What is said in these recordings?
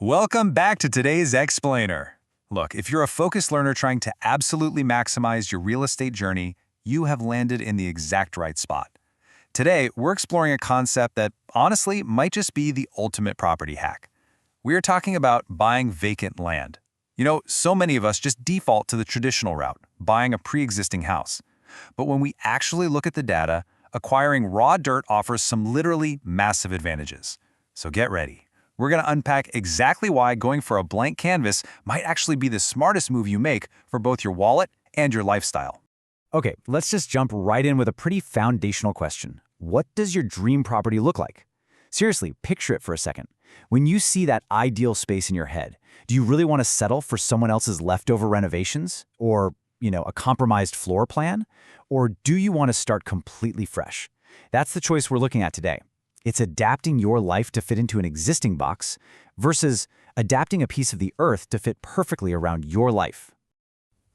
Welcome back to today's Explainer. Look, if you're a focused learner trying to absolutely maximize your real estate journey, you have landed in the exact right spot. Today, we're exploring a concept that honestly might just be the ultimate property hack. We're talking about buying vacant land. So many of us just default to the traditional route, buying a pre-existing house. But when we actually look at the data, acquiring raw dirt offers some literally massive advantages. So get ready. We're going to unpack exactly why going for a blank canvas might actually be the smartest move you make for both your wallet and your lifestyle. Okay, let's just jump right in with a pretty foundational question. What does your dream property look like? Seriously, picture it for a second. When you see that ideal space in your head, do you really want to settle for someone else's leftover renovations? Or, a compromised floor plan? Or do you want to start completely fresh? That's the choice we're looking at today. It's adapting your life to fit into an existing box versus adapting a piece of the earth to fit perfectly around your life.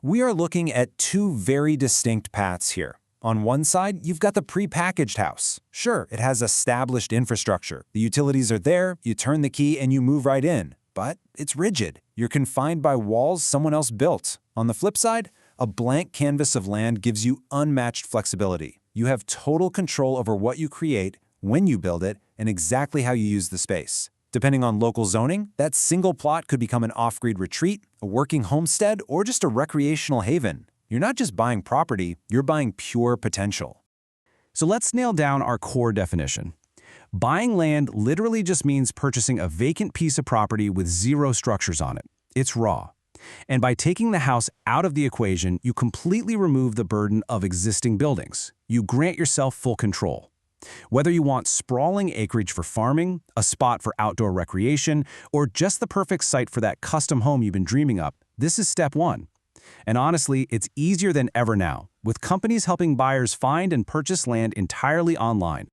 We are looking at two very distinct paths here. On one side, you've got the pre-packaged house. Sure, it has established infrastructure. The utilities are there, you turn the key and you move right in. But it's rigid. You're confined by walls someone else built. On the flip side, a blank canvas of land gives you unmatched flexibility. You have total control over what you create, when you build it, and exactly how you use the space. Depending on local zoning, that single plot could become an off-grid retreat, a working homestead, or just a recreational haven. You're not just buying property, you're buying pure potential. So let's nail down our core definition. Buying land literally just means purchasing a vacant piece of property with zero structures on it. It's raw. And by taking the house out of the equation, you completely remove the burden of existing buildings. You grant yourself full control. Whether you want sprawling acreage for farming, a spot for outdoor recreation, or just the perfect site for that custom home you've been dreaming up, this is step one. And honestly, it's easier than ever now, with companies helping buyers find and purchase land entirely online.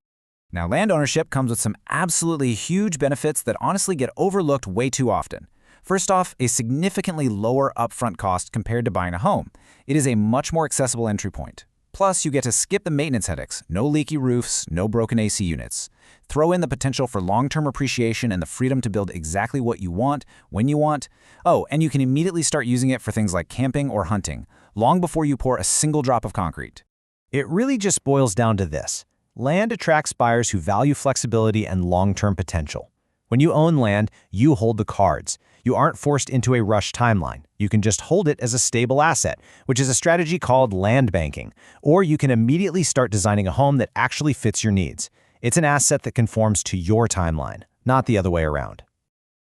Now, land ownership comes with some absolutely huge benefits that honestly get overlooked way too often. First off, a significantly lower upfront cost compared to buying a home. It is a much more accessible entry point. Plus, you get to skip the maintenance headaches. No leaky roofs, no broken AC units. Throw in the potential for long-term appreciation and the freedom to build exactly what you want, when you want. Oh, and you can immediately start using it for things like camping or hunting, long before you pour a single drop of concrete. It really just boils down to this. Land attracts buyers who value flexibility and long-term potential. When you own land, you hold the cards. You aren't forced into a rush timeline. You can just hold it as a stable asset, which is a strategy called land banking. Or you can immediately start designing a home that actually fits your needs. It's an asset that conforms to your timeline, not the other way around.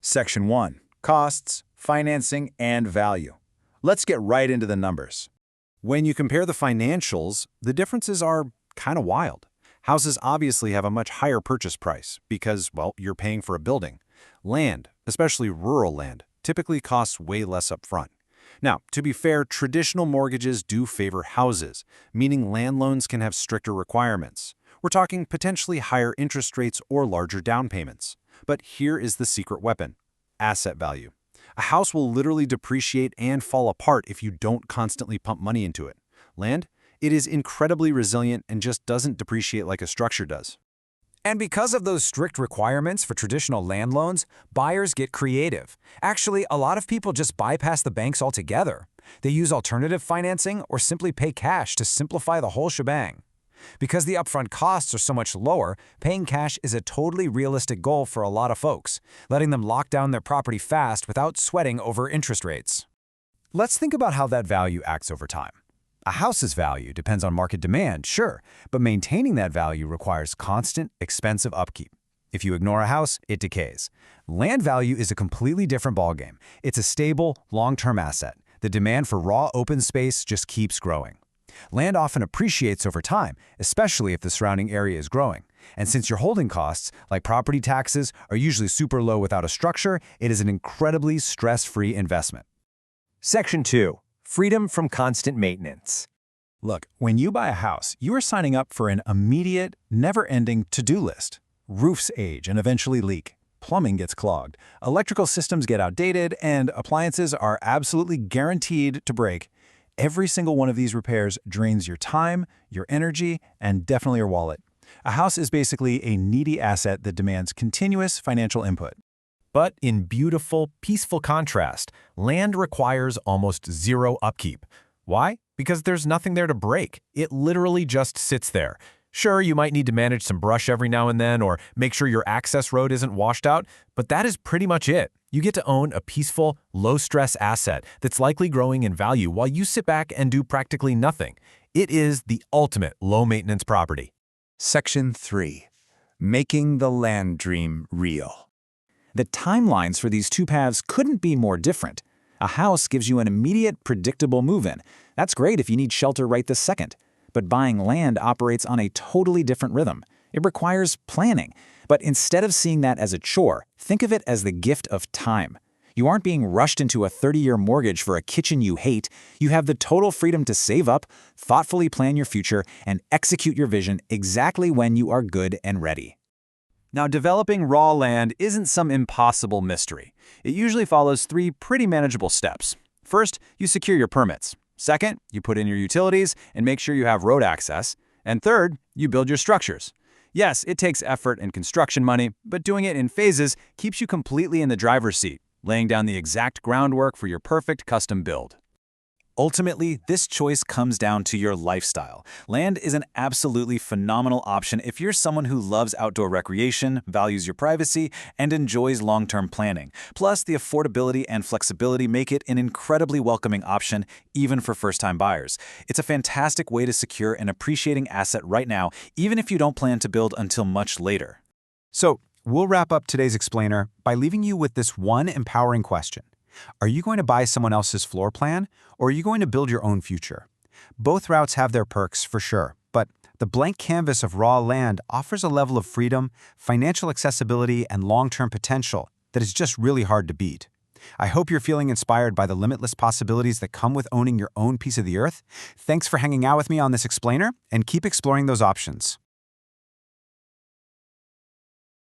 Section 1. Costs, financing, and value. Let's get right into the numbers. When you compare the financials, the differences are kind of wild. Houses obviously have a much higher purchase price because, well, you're paying for a building. Land, especially rural land, typically costs way less upfront. Now, to be fair, traditional mortgages do favor houses, meaning land loans can have stricter requirements. We're talking potentially higher interest rates or larger down payments. But here is the secret weapon: asset value. A house will literally depreciate and fall apart if you don't constantly pump money into it. Land? It is incredibly resilient and just doesn't depreciate like a structure does. And because of those strict requirements for traditional land loans, buyers get creative. Actually, a lot of people just bypass the banks altogether. They use alternative financing or simply pay cash to simplify the whole shebang. Because the upfront costs are so much lower, paying cash is a totally realistic goal for a lot of folks, letting them lock down their property fast without sweating over interest rates. Let's think about how that value acts over time. A house's value depends on market demand, sure, but maintaining that value requires constant, expensive upkeep. If you ignore a house, it decays. Land value is a completely different ballgame. It's a stable, long-term asset. The demand for raw open space just keeps growing. Land often appreciates over time, especially if the surrounding area is growing. And since your holding costs, like property taxes, are usually super low without a structure, it is an incredibly stress-free investment. Section 2. Freedom from constant maintenance. Look, when you buy a house, you are signing up for an immediate, never-ending to-do list. Roofs age and eventually leak. Plumbing gets clogged. Electrical systems get outdated, and appliances are absolutely guaranteed to break. Every single one of these repairs drains your time, your energy, and definitely your wallet. A house is basically a needy asset that demands continuous financial input. But in beautiful, peaceful contrast, land requires almost zero upkeep. Why? Because there's nothing there to break. It literally just sits there. Sure, you might need to manage some brush every now and then or make sure your access road isn't washed out, but that is pretty much it. You get to own a peaceful, low-stress asset that's likely growing in value while you sit back and do practically nothing. It is the ultimate low-maintenance property. Section 3. Making the land dream real. The timelines for these two paths couldn't be more different. A house gives you an immediate, predictable move-in. That's great if you need shelter right this second. But buying land operates on a totally different rhythm. It requires planning. But instead of seeing that as a chore, think of it as the gift of time. You aren't being rushed into a 30-year mortgage for a kitchen you hate. You have the total freedom to save up, thoughtfully plan your future, and execute your vision exactly when you are good and ready. Now, developing raw land isn't some impossible mystery. It usually follows 3 pretty manageable steps. First, you secure your permits. Second, you put in your utilities and make sure you have road access. And third, you build your structures. Yes, it takes effort and construction money, but doing it in phases keeps you completely in the driver's seat, laying down the exact groundwork for your perfect custom build. Ultimately, this choice comes down to your lifestyle. Land is an absolutely phenomenal option if you're someone who loves outdoor recreation, values your privacy, and enjoys long-term planning. Plus, the affordability and flexibility make it an incredibly welcoming option, even for first-time buyers. It's a fantastic way to secure an appreciating asset right now, even if you don't plan to build until much later. So, we'll wrap up today's explainer by leaving you with this one empowering question. Are you going to buy someone else's floor plan, or are you going to build your own future? Both routes have their perks, for sure, but the blank canvas of raw land offers a level of freedom, financial accessibility, and long-term potential that is just really hard to beat. I hope you're feeling inspired by the limitless possibilities that come with owning your own piece of the earth. Thanks for hanging out with me on this explainer, and keep exploring those options.